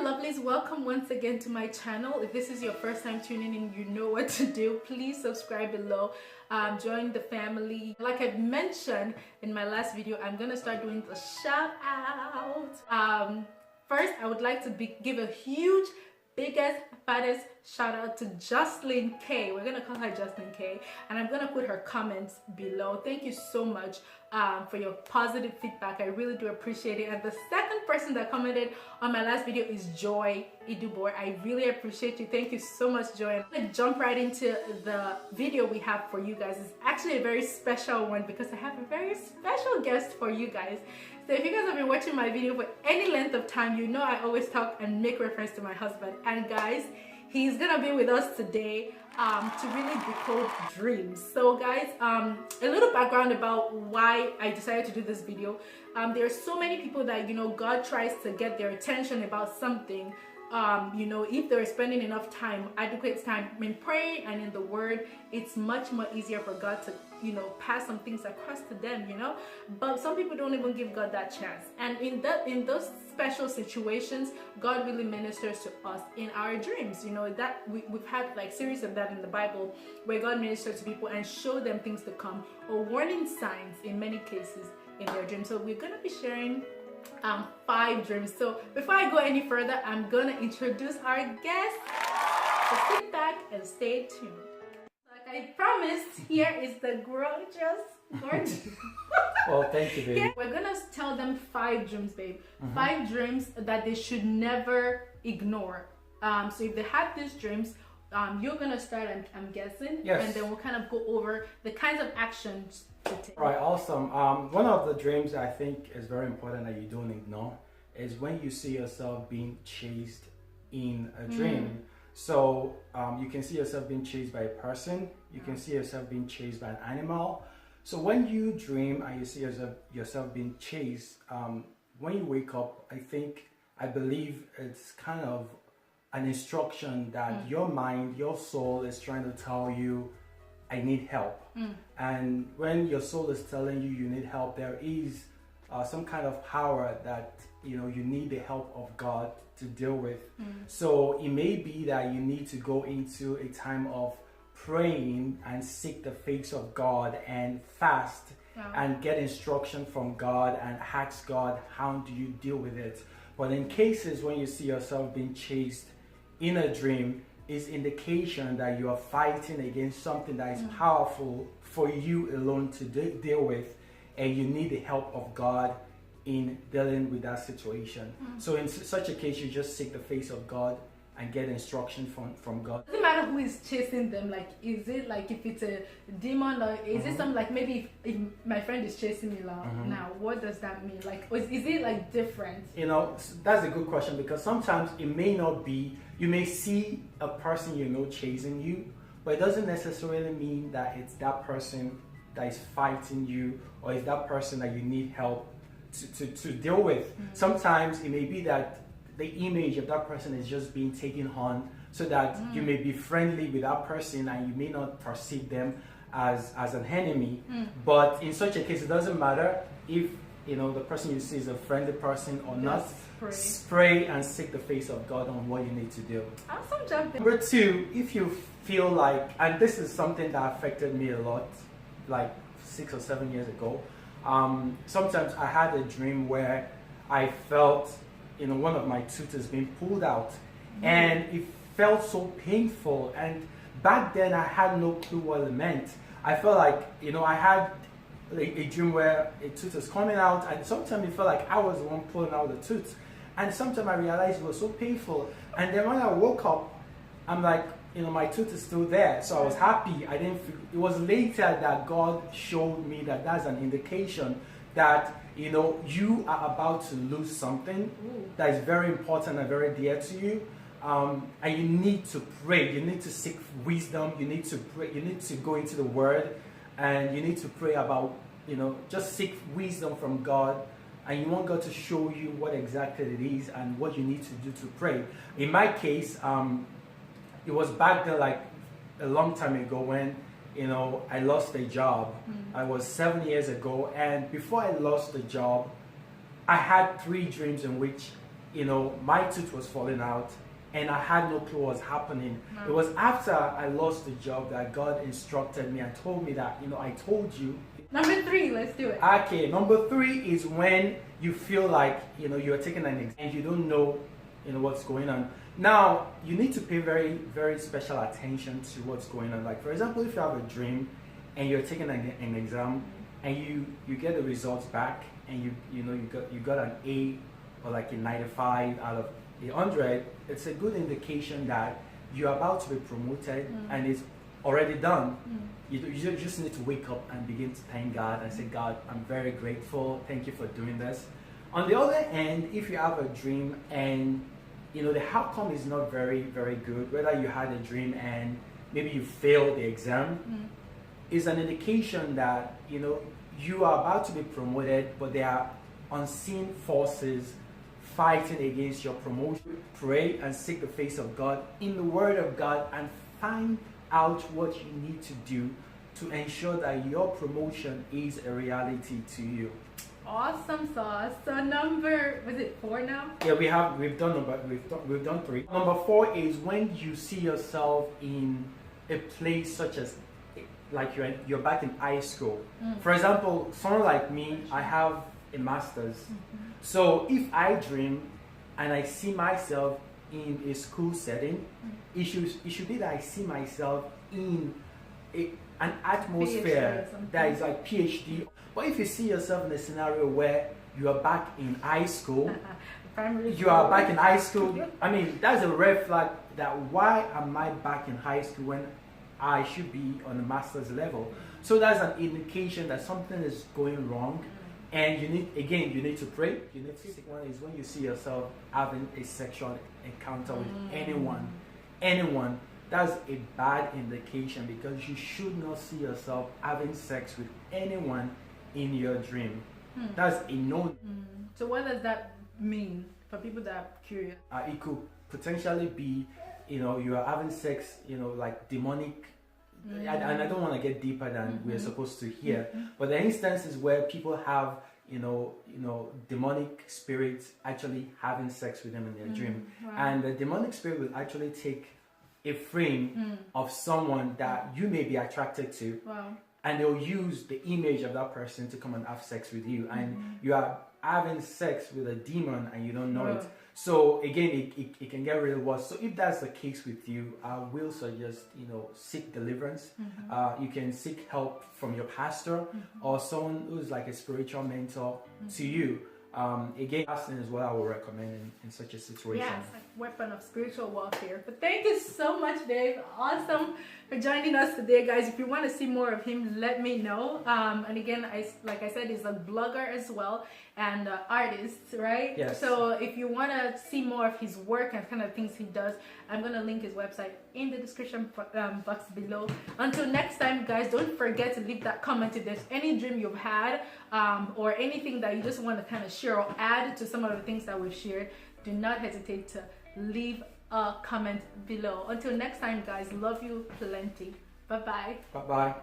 lovelies, welcome once again to my channel. If this is your first time tuning in, you know what to do. Please subscribe below, join the family. Like I mentioned in my last video, I'm gonna start doing the shout out. First, I would like to give a huge, biggest, fattest shout out to Jocelyn K. We're gonna call her Jocelyn K, and I'm gonna put her comments below. Thank you so much for your positive feedback. I really do appreciate it. And the second person that commented on my last video is Joy Idubor. I really appreciate you. Thank you so much, Joy. I'm gonna jump right into the video we have for you guys. It's actually a very special one because I have a very special guest for you guys. So if you guys have been watching my video for any length of time, you know I always talk and make reference to my husband. And guys, he's gonna be with us today to really decode dreams. So guys, a little background about why I decided to do this video. There are so many people that, you know, God tries to get their attention about something. You know, if they're spending enough time, adequate time in praying and in the word, it's much more easier for God to, you know, pass some things across to them, you know. But some people don't even give God that chance. And in those special situations, God really ministers to us in our dreams. You know, that we've had like series of that in the Bible where God ministers to people and show them things to come, or warning signs in many cases in their dreams. So we're gonna be sharing 5 dreams. So before I go any further, I'm gonna introduce our guest. So sit back and stay tuned. Like I promised, here is the gorgeous. Well, thank you, baby. Yeah, we're gonna tell them 5 dreams, babe. 5 dreams that they should never ignore. So if they have these dreams, you're gonna start, I'm guessing, yes, and then we'll kind of go over the kinds of actions to take. Right, awesome. One of the dreams I think is very important that you don't ignore is when you see yourself being chased in a dream. So you can see yourself being chased by a person, you can see yourself being chased by an animal. So when you dream and you see yourself being chased, when you wake up, I believe it's kind of an instruction that your mind, your soul is trying to tell you, I need help. And when your soul is telling you you need help, there is some kind of power that, you know, you need the help of God to deal with. So it may be that you need to go into a time of praying and seek the face of God and fast and get instruction from God and ask God, how do you deal with it? But in cases when you see yourself being chased in a dream, is indication that you are fighting against something that is powerful for you alone to deal with, and you need the help of God in dealing with that situation. So in such a case, you just seek the face of God and get instruction from God. Doesn't matter who is chasing them. Like, is it like if it's a demon, or is it something like maybe if my friend is chasing me now, what does that mean? Like, is it like different? You know, that's a good question, because sometimes it may not be. You may see a person you know chasing you, but it doesn't necessarily mean that it's that person that is fighting you, or is that person that you need help to deal with. Sometimes it may be that the image of that person is just being taken on, so that you may be friendly with that person and you may not perceive them as an enemy. But in such a case, it doesn't matter if, you know, the person you see is a friendly person or not. Pray and seek the face of God on what you need to do. Awesome job. Number 2, if you feel like, and this is something that affected me a lot, like 6 or 7 years ago. Sometimes I had a dream where I felt, you know, one of my tooth is being pulled out, and it felt so painful. And back then I had no clue what it meant. I felt like, you know, I had a dream where a tooth is coming out, and sometimes it felt like I was the one pulling out the tooth, and sometimes I realized it was so painful. And then when I woke up, I'm like, you know, my tooth is still there, so I was happy. I didn't feel. It was later that God showed me that that's an indication that, you know, you are about to lose something that is very important and very dear to you, and you need to pray. You need to seek wisdom. You need to pray. You need to go into the Word, and you need to pray about, you know, just seek wisdom from God, and you want God to show you what exactly it is and what you need to do to pray. In my case, it was back then, like a long time ago, when, you know, I lost a job. I was 7 years ago, and before I lost the job, I had 3 dreams in which, my tooth was falling out and I had no clue what was happening. It was after I lost the job that God instructed me and told me that, I told you. Number 3, let's do it. Okay, number 3 is when you feel like, you're taking an exam and you don't know, what's going on. Now, you need to pay very, very special attention to what's going on. Like, for example, if you have a dream and you're taking an exam and you get the results back and you got an A or like a 95 out of 100, it's a good indication that you're about to be promoted and it's already done. You just need to wake up and begin to thank God and say, God, I'm very grateful. Thank you for doing this. On the other end, if you have a dream and the outcome is not very, very good, whether you had a dream and maybe you failed the exam, is an indication that you are about to be promoted, but there are unseen forces fighting against your promotion. Pray and seek the face of God in the Word of God and find out what you need to do to ensure that your promotion is a reality to you. Awesome sauce. So number, was it 4 now? Yeah, we've done 3. Number 4 is when you see yourself in a place such as like you're back in high school. For example, someone like me, I have a master's. So if I dream and I see myself in a school setting, it should be that I see myself in an atmosphere that is like PhD. But if you see yourself in a scenario where you are back in high school, I mean, that's a red flag that why am I back in high school when I should be on a master's level? So that's an indication that something is going wrong. And you need to pray. You need to seek. One is when you see yourself having a sexual encounter with anyone. That's a bad indication because you should not see yourself having sex with anyone in your dream. That's a no. So what does that mean for people that are curious? It could potentially be, you are having sex, like demonic. And I don't want to get deeper than we're supposed to hear, but the instances where people have, demonic spirits actually having sex with them in their dream, and the demonic spirit will actually take a frame of someone that you may be attracted to, and they'll use the image of that person to come and have sex with you, and you are having sex with a demon and you don't know it. So again, it can get really worse. So if that's the case with you, I will suggest, seek deliverance. You can seek help from your pastor or someone who's like a spiritual mentor to you. Again, fasting is what I would recommend in such a situation. Yeah, it's like a weapon of spiritual warfare. But thank you so much, Dave. Awesome for joining us today, guys. If you want to see more of him, let me know. And again, like I said, he's a blogger as well and artist, right? Yes. So if you want to see more of his work and kind of things he does, I'm going to link his website in the description box below. Until next time, guys, don't forget to leave that comment if there's any dream you've had or anything that you just want to kind of share or add to some of the things that we've shared. Do not hesitate to leave a comment below. Until next time, guys, love you plenty. Bye-bye. Bye-bye.